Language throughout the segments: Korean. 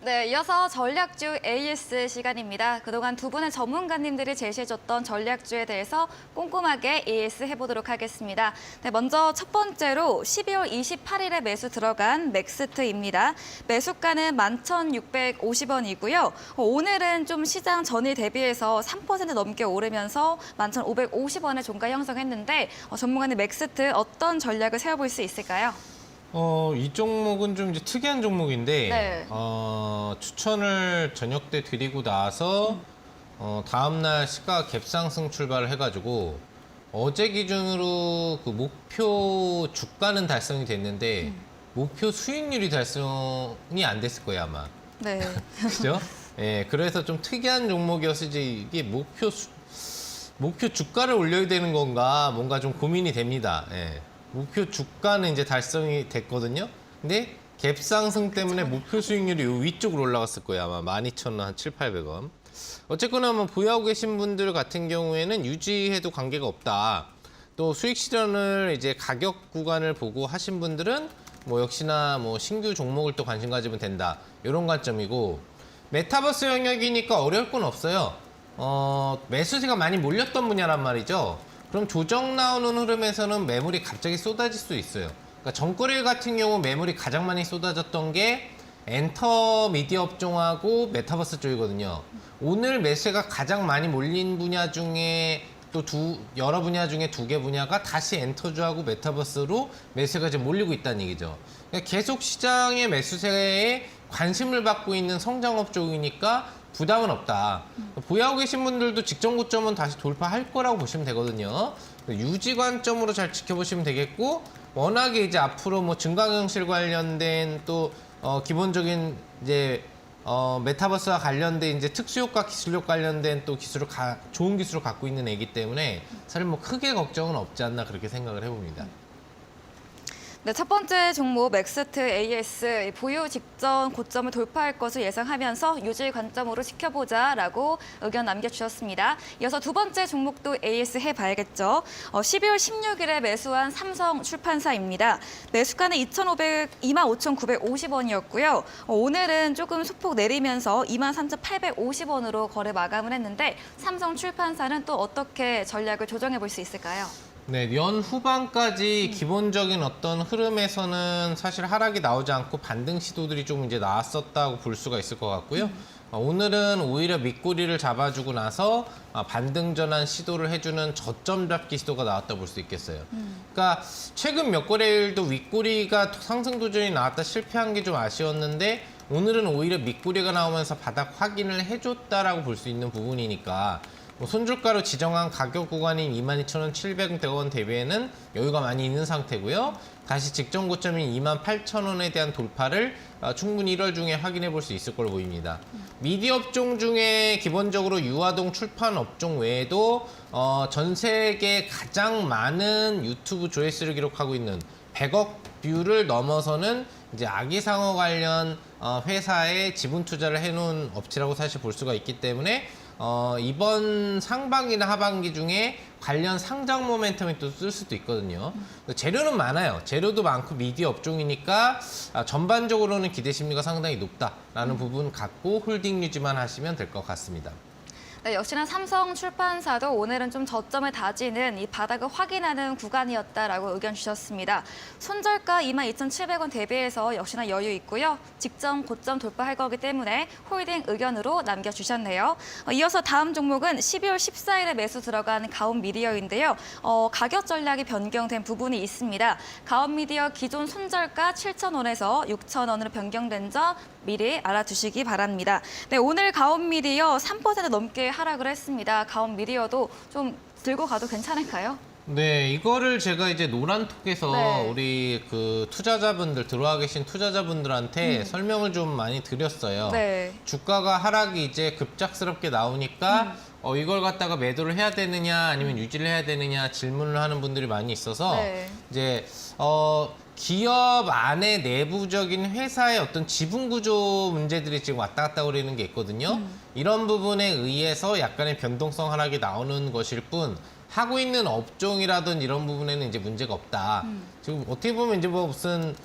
네, 이어서 전략주 AS 시간입니다. 그동안 두 분의 전문가님들이 제시해줬던 전략주에 대해서 꼼꼼하게 AS 해보도록 하겠습니다. 네, 먼저 첫 번째로 12월 28일에 매수 들어간 맥스트입니다. 매수가는 11,650원이고요. 오늘은 좀 시장 전일 대비해서 3% 넘게 오르면서 11,550원의 종가 형성했는데 전문가님 맥스트 어떤 전략을 세워볼 수 있을까요? 이 종목은 좀 이제 특이한 종목인데, 네. 추천을 저녁 때 드리고 나서, 다음날 시가 갭상승 출발을 해가지고, 어제 기준으로 그 목표 주가는 달성이 됐는데, 목표 수익률이 달성이 안 됐을 거예요, 아마. 네. 그죠? 예, 그래서 좀 특이한 종목이었을지, 이게 목표 주가를 올려야 되는 건가, 뭔가 좀 고민이 됩니다. 예. 목표 주가는 이제 달성이 됐거든요. 근데 갭 상승 때문에 목표 수익률이 요 위쪽으로 올라갔을 거예요. 아마 12,000원, 한 7,800원. 어쨌거나 뭐 보유하고 계신 분들 같은 경우에는 유지해도 관계가 없다. 또 수익 실현을 이제 가격 구간을 보고 하신 분들은 뭐 역시나 뭐 신규 종목을 또 관심 가지면 된다. 이런 관점이고, 메타버스 영역이니까 어려울 건 없어요. 매수세가 많이 몰렸던 분야란 말이죠. 그럼 조정 나오는 흐름에서는 매물이 갑자기 쏟아질 수 있어요. 그러니까 전거래일 같은 경우 매물이 가장 많이 쏟아졌던 게 엔터 미디어 업종하고 메타버스 쪽이거든요. 오늘 매수세가 가장 많이 몰린 분야 중에 또 여러 분야 중에 두 개 분야가 다시 엔터주하고 메타버스로 매수세가 지금 몰리고 있다는 얘기죠. 그러니까 계속 시장의 매수세에 관심을 받고 있는 성장업 쪽이니까 부담은 없다. 보유하고 계신 분들도 직전 고점은 다시 돌파할 거라고 보시면 되거든요. 유지 관점으로 잘 지켜보시면 되겠고, 워낙에 이제 앞으로 뭐 증강현실 관련된 또 기본적인 이제 메타버스와 관련된 이제 특수효과 기술력 관련된 또 좋은 기술을 갖고 있는 애기 때문에 사실 뭐 크게 걱정은 없지 않나 그렇게 생각을 해봅니다. 네, 첫 번째 종목 맥스트 AS 보유 직전 고점을 돌파할 것을 예상하면서 유지 관점으로 지켜보자라고 의견 남겨주셨습니다. 이어서 두 번째 종목도 AS 해봐야겠죠. 12월 16일에 매수한 삼성출판사입니다. 매수가는 25,950원이었고요. 오늘은 조금 소폭 내리면서 23,850원으로 거래 마감을 했는데 삼성출판사는 또 어떻게 전략을 조정해 볼 수 있을까요? 네, 연 후반까지 기본적인 어떤 흐름에서는 사실 하락이 나오지 않고 반등 시도들이 좀 이제 나왔었다고 볼 수가 있을 것 같고요. 오늘은 오히려 밑꼬리를 잡아주고 나서 반등 전환 시도를 해주는 저점 잡기 시도가 나왔다 볼 수 있겠어요. 그러니까 최근 몇 거래일도 윗꼬리가 상승 도전이 나왔다 실패한 게 좀 아쉬웠는데, 오늘은 오히려 밑꼬리가 나오면서 바닥 확인을 해줬다라고 볼 수 있는 부분이니까, 손절가로 지정한 가격 구간인 22,700원 대비에는 여유가 많이 있는 상태고요. 다시 직전 고점인 28,000원에 대한 돌파를 충분히 1월 중에 확인해 볼 수 있을 걸로 보입니다. 미디어 업종 중에 기본적으로 유아동 출판 업종 외에도 전 세계 가장 많은 유튜브 조회수를 기록하고 있는 100억 뷰를 넘어서는 이제 아기상어 관련 회사에 지분 투자를 해놓은 업체라고 사실 볼 수가 있기 때문에 이번 상반기나 하반기 중에 관련 상장 모멘텀이 또 쓸 수도 있거든요. 재료는 많아요. 재료도 많고 미디어 업종이니까 전반적으로는 기대 심리가 상당히 높다라는 부분 갖고 홀딩 유지만 하시면 될 것 같습니다. 네, 역시나 삼성출판사도 오늘은 좀 저점을 다지는 이 바닥을 확인하는 구간이었다라고 의견 주셨습니다. 손절가 22,700원 대비해서 역시나 여유 있고요. 직전 고점 돌파할 거기 때문에 홀딩 의견으로 남겨주셨네요. 이어서 다음 종목은 12월 14일에 매수 들어간 가온미디어인데요. 가격 전략이 변경된 부분이 있습니다. 가온미디어 기존 손절가 7,000원에서 6,000원으로 변경된 점 미리 알아두시기 바랍니다. 네, 오늘 가온미디어 3% 넘게 하락을 했습니다. 가온미디어도 좀 들고 가도 괜찮을까요? 네, 이거를 제가 이제 노란톡에서 네. 우리 그 들어와 계신 투자자분들한테 설명을 좀 많이 드렸어요. 네. 주가가 하락이 이제 급작스럽게 나오니까 이걸 갖다가 매도를 해야 되느냐 아니면 유지를 해야 되느냐 질문을 하는 분들이 많이 있어서 네. 이제 기업 안에 내부적인 회사의 어떤 지분 구조 문제들이 지금 왔다 갔다 거리는 게 있거든요. 이런 부분에 의해서 약간의 변동성 하락이 나오는 것일 뿐, 하고 있는 업종이라든 이런 부분에는 이제 문제가 없다. 지금 어떻게 보면 이제 뭐 무슨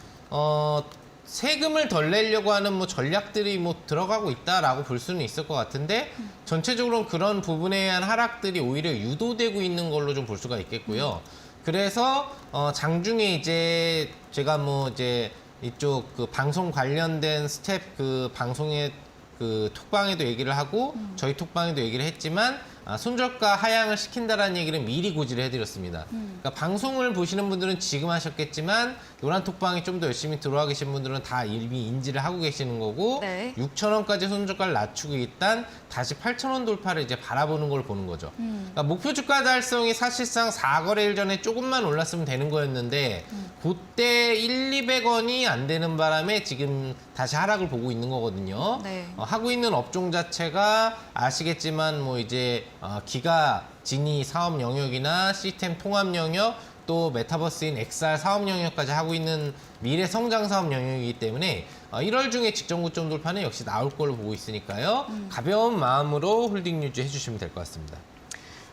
세금을 덜 내려고 하는 뭐 전략들이 뭐 들어가고 있다라고 볼 수는 있을 것 같은데 전체적으로는 그런 부분에 의한 하락들이 오히려 유도되고 있는 걸로 좀 볼 수가 있겠고요. 그래서 장중에 이제 제가 뭐 이제 이쪽 그 방송 관련된 스텝 그 방송에 그 톡방에도 얘기를 하고 저희 톡방에도 얘기를 했지만 손절가 하향을 시킨다라는 얘기를 미리 고지를 해드렸습니다. 그러니까 방송을 보시는 분들은 지금 하셨겠지만 노란 톡방에 좀 더 열심히 들어와 계신 분들은 다 이미 인지를 하고 계시는 거고 네. 6,000원까지 손절가를 낮추고 일단 다시 8,000원 돌파를 이제 바라보는 걸 보는 거죠. 그러니까 목표 주가 달성이 사실상 4거래일 전에 조금만 올랐으면 되는 거였는데 그때 200원이 안 되는 바람에 지금 다시 하락을 보고 있는 거거든요. 네. 하고 있는 업종 자체가 아시겠지만 뭐 이제 기가 진위 사업 영역이나 시스템 통합 영역 또 메타버스인 XR 사업 영역까지 하고 있는 미래 성장 사업 영역이기 때문에 1월 중에 직전 고점 돌파는 역시 나올 걸로 보고 있으니까요. 가벼운 마음으로 홀딩 유지해 주시면 될 것 같습니다.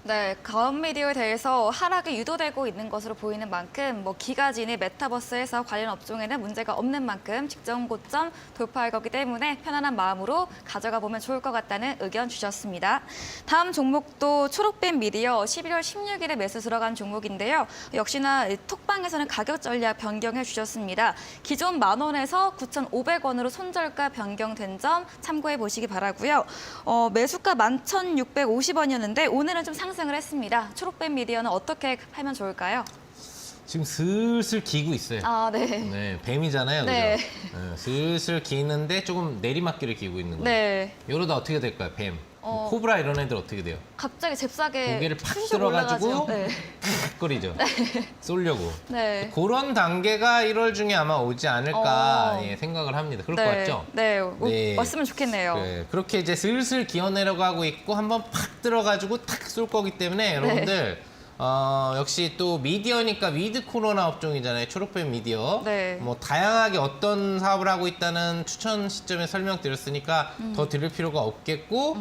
네, 가온미디어에 대해서 하락이 유도되고 있는 것으로 보이는 만큼 뭐 기가진이 메타버스에서 관련 업종에는 문제가 없는 만큼 직전 고점 돌파할 거기 때문에 편안한 마음으로 가져가 보면 좋을 것 같다는 의견 주셨습니다. 다음 종목도 초록빛 미디어 11월 16일에 매수 들어간 종목인데요. 역시나 톡방에서는 가격 전략 변경해 주셨습니다. 기존 10,000원에서 9,500원으로 손절가 변경된 점 참고해 보시기 바라고요. 매수가 11,650원이었는데 오늘은 좀 상승을 했습니다. 초록빛 미디어는 어떻게 하면 좋을까요? 지금 슬슬 기고 있어요. 아, 네. 네, 뱀이잖아요. 네. 그죠? 네, 슬슬 기는데 조금 내리막길을 기고 있는 거예요. 네. 이러다 어떻게 될까요? 뱀. 코브라 이런 애들 어떻게 돼요? 갑자기 잽싸게 고개를 팍 슉슉 들어가지고 올라가죠. 네. 거리죠. 쏘려고. 네. 그런 단계가 1월 중에 아마 오지 않을까 어. 예, 생각을 합니다. 그럴 네. 것 같죠? 네. 네. 왔으면 좋겠네요. 네, 그렇게 이제 슬슬 기어내려가고 있고 한번 팍 들어가지고 탁 쏠 거기 때문에 여러분들 역시 또 미디어니까 위드 코로나 업종이잖아요. 초록빛 미디어. 네. 뭐 다양하게 어떤 사업을 하고 있다는 추천 시점에 설명드렸으니까 더 드릴 필요가 없겠고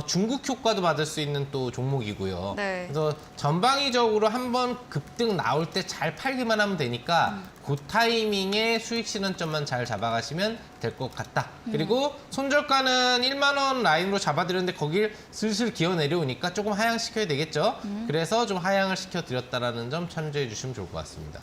중국 효과도 받을 수 있는 또 종목이고요. 네. 그래서 전방위적으로 한번 급등 나올 때 잘 팔기만 하면 되니까 그 타이밍에 수익 실현점만 잘 잡아가시면 될 것 같다. 그리고 손절가는 1만 원 라인으로 잡아드렸는데 거길 슬슬 기어 내려오니까 조금 하향시켜야 되겠죠. 그래서 좀 하향을 시켜드렸다라는 점 참조해 주시면 좋을 것 같습니다.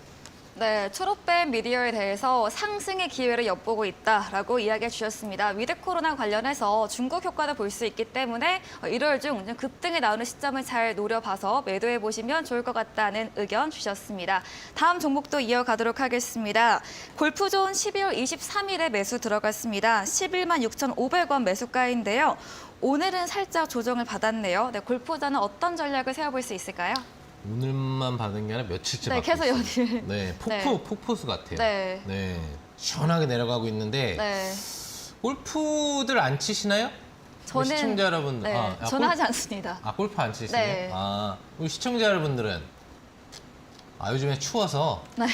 네, 초록빛 미디어에 대해서 상승의 기회를 엿보고 있다라고 이야기해 주셨습니다. 위드 코로나 관련해서 중국 효과도 볼 수 있기 때문에 1월 중 급등이 나오는 시점을 잘 노려봐서 매도해 보시면 좋을 것 같다는 의견 주셨습니다. 다음 종목도 이어가도록 하겠습니다. 골프존 12월 23일에 매수 들어갔습니다. 11만 6,500원 매수가인데요. 오늘은 살짝 조정을 받았네요. 네, 골프존은 어떤 전략을 세워볼 수 있을까요? 오늘만 받은 게 아니라 며칠째 네, 받고 계속 있어요. 연일. 네, 폭포수 같아요. 네. 네, 시원하게 내려가고 있는데 네. 골프들 안 치시나요? 우리 시청자 여러분들. 네, 저는 하지 않습니다. 골프 안 치시네요? 네. 우리 시청자 여러분들은 요즘에 추워서 네.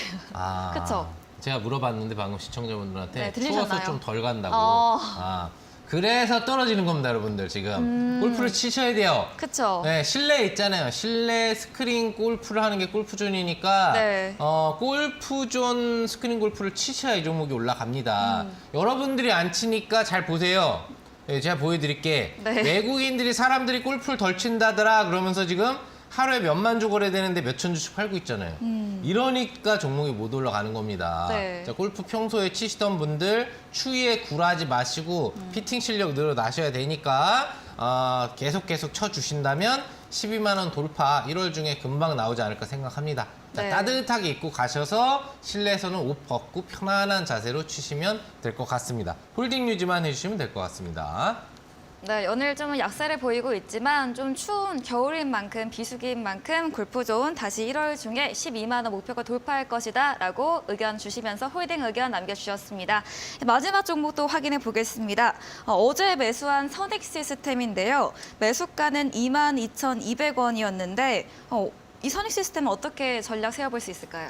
그쵸. 제가 물어봤는데 방금 시청자분들한테 네, 들리셨나요? 추워서 좀 덜 간다고. 어. 그래서 떨어지는 겁니다, 여러분들 지금. 골프를 치셔야 돼요. 그쵸. 네, 실내에 있잖아요. 실내 스크린 골프를 하는 게 골프존이니까 네. 골프존 스크린 골프를 치셔야 이 종목이 올라갑니다. 여러분들이 안 치니까 잘 보세요. 네, 제가 보여드릴게. 네. 외국인들이 사람들이 골프를 덜 친다더라 그러면서 지금 하루에 몇만 주 거래되는데 몇천 주씩 팔고 있잖아요. 이러니까 종목이 못 올라가는 겁니다. 네. 자, 골프 평소에 치시던 분들 추위에 굴하지 마시고 피팅 실력 늘어나셔야 되니까 계속 쳐주신다면 12만 원 돌파 1월 중에 금방 나오지 않을까 생각합니다. 자, 네. 따뜻하게 입고 가셔서 실내에서는 옷 벗고 편안한 자세로 치시면 될 것 같습니다. 홀딩 유지만 해주시면 될 것 같습니다. 네, 오늘 좀 약세를 보이고 있지만 좀 추운 겨울인 만큼 비수기인 만큼 골프존 다시 1월 중에 12만 원 목표가 돌파할 것이다 라고 의견 주시면서 홀딩 의견 남겨주셨습니다. 마지막 종목도 확인해 보겠습니다. 어제 매수한 선익 시스템인데요. 매수가는 22,200원이었는데 이 선익 시스템은 어떻게 전략 세워볼 수 있을까요?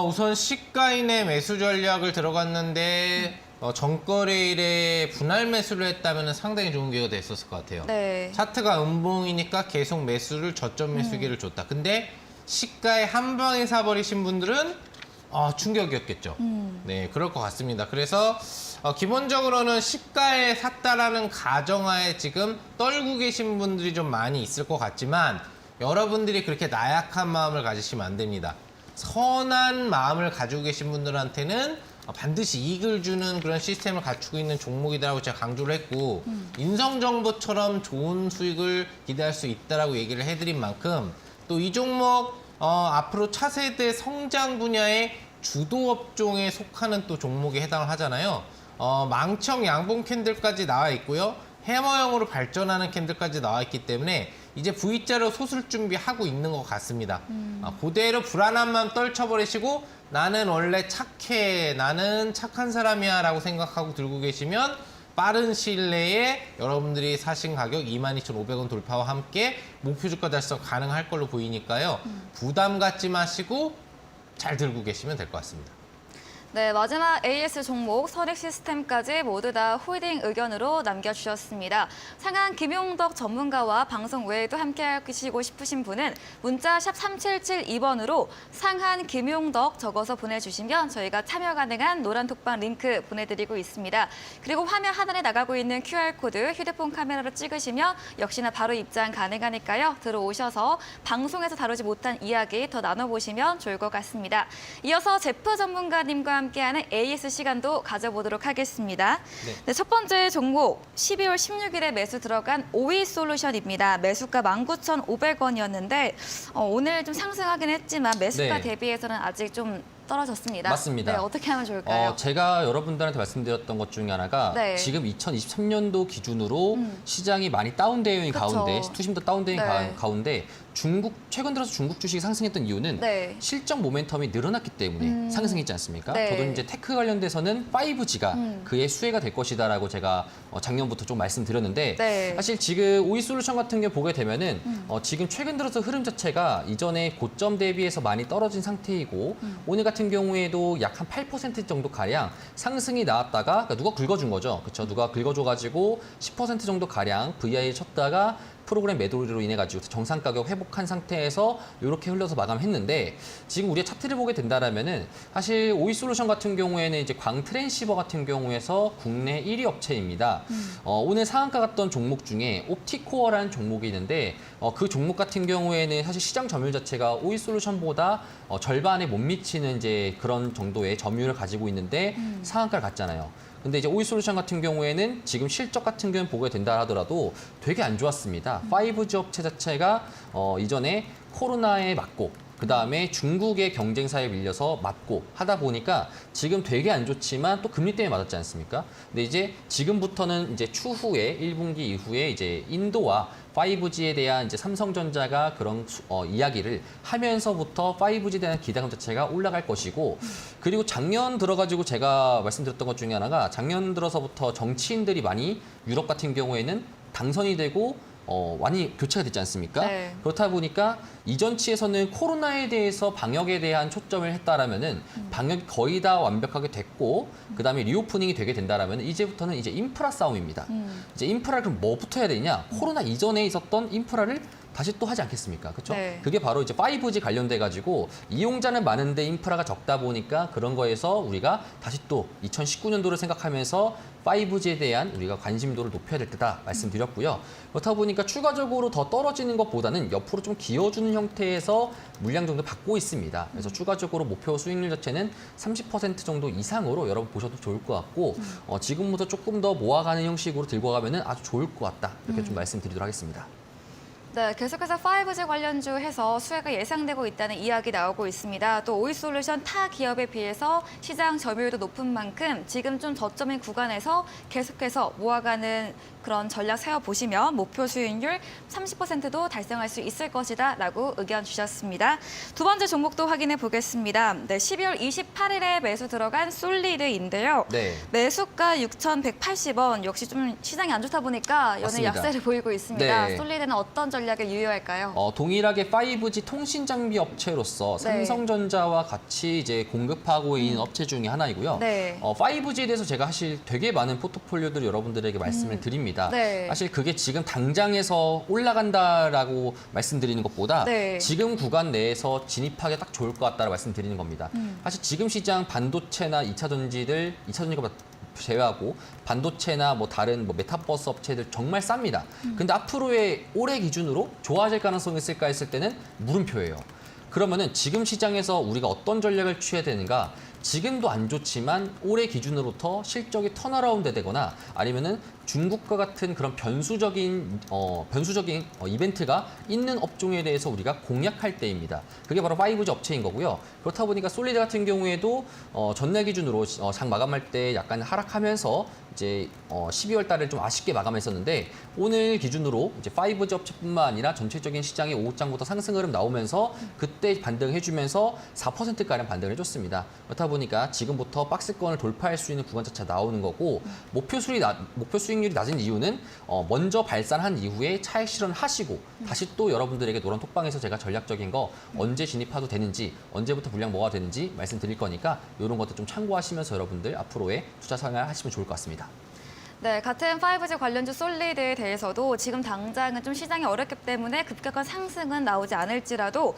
우선 시가인의 매수 전략을 들어갔는데 전거래일에 분할 매수를 했다면 상당히 좋은 기회가 됐었을 것 같아요. 네. 차트가 음봉이니까 계속 매수를 저점 매수기를 줬다. 근데 시가에 한 방에 사버리신 분들은 충격이었겠죠. 네, 그럴 것 같습니다. 그래서 기본적으로는 시가에 샀다라는 가정하에 지금 떨고 계신 분들이 좀 많이 있을 것 같지만 여러분들이 그렇게 나약한 마음을 가지시면 안 됩니다. 선한 마음을 가지고 계신 분들한테는 반드시 이익을 주는 그런 시스템을 갖추고 있는 종목이라고 제가 강조를 했고 인성정보처럼 좋은 수익을 기대할 수 있다라고 얘기를 해드린 만큼 또 이 종목 앞으로 차세대 성장 분야의 주도 업종에 속하는 또 종목에 해당을 하잖아요. 망청 양봉 캔들까지 나와 있고요. 해머형으로 발전하는 캔들까지 나와 있기 때문에 이제 V자로 솟을 준비하고 있는 것 같습니다. 그대로 불안한 마음 떨쳐버리시고 나는 원래 착해, 나는 착한 사람이야 라고 생각하고 들고 계시면 빠른 시일 내에 여러분들이 사신 가격 22,500원 돌파와 함께 목표 주가 달성 가능할 걸로 보이니까요. 부담 갖지 마시고 잘 들고 계시면 될 것 같습니다. 네, 마지막 AS 종목 선익 시스템까지 모두 다 홀딩 의견으로 남겨주셨습니다. 상한 김용덕 전문가와 방송 외에도 함께 하시고 싶으신 분은 문자 샵 3772번으로 상한 김용덕 적어서 보내주시면 저희가 참여 가능한 노란 톡방 링크 보내드리고 있습니다. 그리고 화면 하단에 나가고 있는 QR코드 휴대폰 카메라로 찍으시면 역시나 바로 입장 가능하니까요. 들어오셔서 방송에서 다루지 못한 이야기 더 나눠보시면 좋을 것 같습니다. 이어서 제프 전문가님과 함께하는 AS 시간도 가져보도록 하겠습니다. 네, 첫 번째 종목 12월 16일에 매수 들어간 오이솔루션입니다. 매수가 19,500원이었는데 오늘 좀 상승하긴 했지만 매수가 네. 대비해서는 아직 좀 떨어졌습니다. 맞습니다. 네, 어떻게 하면 좋을까요? 제가 여러분들한테 말씀드렸던 것 중에 하나가 네. 지금 2023년도 기준으로 시장이 많이 다운되어 있는 그쵸. 가운데, 투심도 다운되어 있는 네. 가운데 최근 들어서 중국 주식이 상승했던 이유는 네. 실적 모멘텀이 늘어났기 때문에 상승했지 않습니까? 네. 저도 이제 테크 관련돼서는 5G가 그의 수혜가 될 것이다라고 제가 작년부터 좀 말씀드렸는데 네. 사실 지금 오이솔루션 같은 경우 보게 되면은 지금 최근 들어서 흐름 자체가 이전에 고점 대비해서 많이 떨어진 상태이고 오늘 같은 경우에도 약 한 8% 정도 가량 상승이 나왔다가 그러니까 누가 긁어준 거죠, 그렇죠? 누가 긁어줘가지고 10% 정도 가량 VI를 쳤다가 프로그램 매도로 인해 가지고 정상 가격 회복한 상태에서 이렇게 흘러서 마감했는데 지금 우리가 차트를 보게 된다라면은 사실 오이솔루션 같은 경우에는 이제 광트랜시버 같은 경우에서 국내 1위 업체입니다. 오늘 상한가 갔던 종목 중에 옵티코어라는 종목이 있는데 그 종목 같은 경우에는 사실 시장 점유율 자체가 오이솔루션보다 절반에 못 미치는 이제 그런 정도의 점유율을 가지고 있는데 상한가를 갔잖아요. 근데 이제 오이솔루션 같은 경우에는 지금 실적 같은 경우는 보게 된다 하더라도 되게 안 좋았습니다. 5G 업체 자체가 이전에 코로나에 맞고 그다음에 중국의 경쟁사에 밀려서 맞고 하다 보니까 지금 되게 안 좋지만 또 금리 때문에 맞았지 않습니까? 근데 이제 지금부터는 이제 추후에 1분기 이후에 이제 인도와 5G에 대한 이제 삼성전자가 그런 이야기를 하면서부터 5G에 대한 기대감 자체가 올라갈 것이고 그리고 작년 들어가지고 제가 말씀드렸던 것 중에 하나가 작년 들어서부터 정치인들이 많이 유럽 같은 경우에는 당선이 되고 많이 교체가 됐지 않습니까? 네. 그렇다 보니까 이전치에서는 코로나에 대해서 방역에 대한 초점을 했다라면은 방역이 거의 다 완벽하게 됐고 그다음에 리오프닝이 되게 된다라면 이제부터는 이제 인프라 싸움입니다. 이제 인프라를 그럼 뭐부터 해야 되냐? 코로나 이전에 있었던 인프라를 다시 또 하지 않겠습니까? 그렇죠? 네. 그게 바로 이제 5G 관련돼 가지고 이용자는 많은데 인프라가 적다 보니까 그런 거에서 우리가 다시 또 2019년도를 생각하면서 5G에 대한 우리가 관심도를 높여야 될 때다 말씀드렸고요. 그렇다 보니까 추가적으로 더 떨어지는 것보다는 옆으로 좀 기어주는 형태에서 물량 정도 받고 있습니다. 그래서 추가적으로 목표 수익률 자체는 30% 정도 이상으로 여러분 보셔도 좋을 것 같고 지금부터 조금 더 모아가는 형식으로 들고 가면은 아주 좋을 것 같다. 이렇게 좀 말씀드리도록 하겠습니다. 네, 계속해서 5G 관련주 해서 수혜가 예상되고 있다는 이야기 나오고 있습니다. 또 오이솔루션 타 기업에 비해서 시장 점유율도 높은 만큼 지금 좀 저점인 구간에서 계속해서 모아가는 그런 전략 세워보시면 목표 수익률 30%도 달성할 수 있을 것이다 라고 의견 주셨습니다. 두 번째 종목도 확인해 보겠습니다. 네, 12월 28일에 매수 들어간 솔리드인데요. 네. 매수가 6,180원. 역시 좀 시장이 안 좋다 보니까 연일 맞습니다. 약세를 보이고 있습니다. 네. 솔리드는 어떤 전략 전략을 유효할까요? 동일하게 5G 통신 장비 업체로서 네. 삼성전자와 같이 이제 공급하고 있는 업체 중에 하나이고요. 네. 5G에 대해서 제가 사실 되게 많은 포트폴리오들을 여러분들에게 말씀을 드립니다. 네. 사실 그게 지금 당장에서 올라간다라고 말씀드리는 것보다 네. 지금 구간 내에서 진입하기 딱 좋을 것 같다고 말씀드리는 겁니다. 사실 지금 시장 반도체나 2차 전지가 제외하고 반도체나 뭐 다른 뭐 메타버스 업체들 정말 쌉니다. 근데 앞으로의 올해 기준으로 좋아질 가능성이 있을까 했을 때는 물음표예요. 그러면은 지금 시장에서 우리가 어떤 전략을 취해야 되는가? 지금도 안 좋지만 올해 기준으로부터 실적이 턴어라운드 되거나 아니면은 중국과 같은 그런 변수적인 이벤트가 있는 업종에 대해서 우리가 공략할 때입니다. 그게 바로 5G 업체인 거고요. 그렇다 보니까 솔리드 같은 경우에도 전날 기준으로 장 마감할 때 약간 하락하면서 이제 12월 달을 좀 아쉽게 마감했었는데 오늘 기준으로 이제 5G 업체뿐만 아니라 전체적인 시장의 오후장부터 상승 흐름 나오면서 그때 반등해주면서 4%가량 반등을 해줬습니다. 그렇다 보니까 지금부터 박스권을 돌파할 수 있는 구간 자체가 나오는 거고 목표 수익률이 낮은 이유는 먼저 발산한 이후에 차익 실현을 하시고 다시 또 여러분들에게 노란 톡방에서 제가 전략적인 거 언제 진입해도 되는지 언제부터 물량 뭐가 되는지 말씀드릴 거니까 이런 것들 좀 참고하시면서 여러분들 앞으로의 투자 생활 하시면 좋을 것 같습니다. 네, 같은 5G 관련주 솔리드에 대해서도 지금 당장은 좀 시장이 어렵기 때문에 급격한 상승은 나오지 않을지라도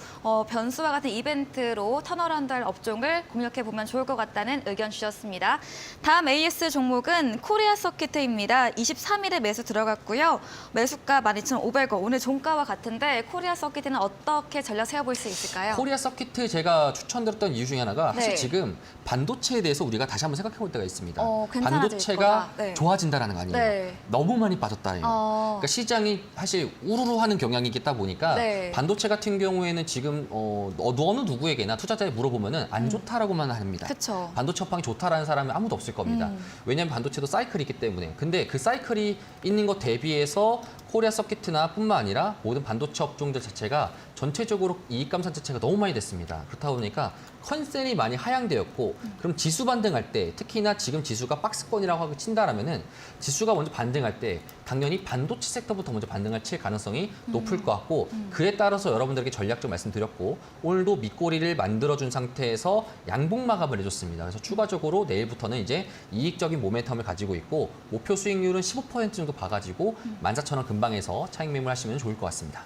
변수와 같은 이벤트로 턴어라운드할 업종을 공략해보면 좋을 것 같다는 의견 주셨습니다. 다음 AS 종목은 코리아 서키트입니다. 23일에 매수 들어갔고요. 매수가 12,500원, 오늘 종가와 같은데 코리아 서키트는 어떻게 전략 세워볼 수 있을까요? 코리아 서키트 제가 추천드렸던 이유 중에 하나가 사실 네. 지금 반도체에 대해서 우리가 다시 한번 생각해 볼 때가 있습니다. 괜찮아질 반도체가 거다. 네. 좋아진다라는 거 아니에요. 네. 너무 많이 빠졌다예요. 그러니까 시장이 사실 우르르하는 경향이겠다 보니까 네. 반도체 같은 경우에는 지금 어느 누구에게나 투자자에 물어보면은 안 좋다라고만 합니다. 그쵸. 반도체 업황이 좋다라는 사람이 아무도 없을 겁니다. 왜냐하면 반도체도 사이클이 있기 때문에. 근데 그 사이클이 있는 것 대비해서 코리아 서키트나 뿐만 아니라 모든 반도체 업종들 자체가 전체적으로 이익 감산 자체가 너무 많이 됐습니다. 그렇다 보니까 컨센이 많이 하향되었고 그럼 지수 반등할 때 특히나 지금 지수가 박스권이라고 하고 친다라면은 지수가 먼저 반등할 때 당연히 반도체 섹터부터 먼저 반등할 칠 가능성이 높을 것 같고 그에 따라서 여러분들에게 전략적 말씀드렸고 오늘도 밑꼬리를 만들어준 상태에서 양봉 마감을 해줬습니다. 그래서 추가적으로 내일부터는 이제 이익적인 모멘텀을 가지고 있고 목표 수익률은 15% 정도 봐가지고 14,000원 근방에서 차익 매물하시면 좋을 것 같습니다.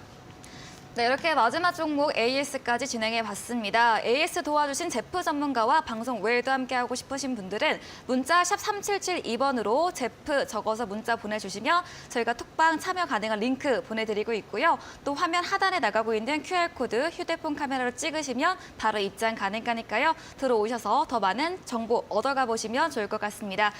네, 이렇게 마지막 종목 AS까지 진행해 봤습니다. AS 도와주신 제프 전문가와 방송 외에도 함께하고 싶으신 분들은 문자 샵 3772번으로 제프 적어서 문자 보내주시면 저희가 톡방 참여 가능한 링크 보내드리고 있고요. 또 화면 하단에 나가고 있는 QR코드 휴대폰 카메라로 찍으시면 바로 입장 가능하니까요. 들어오셔서 더 많은 정보 얻어가 보시면 좋을 것 같습니다.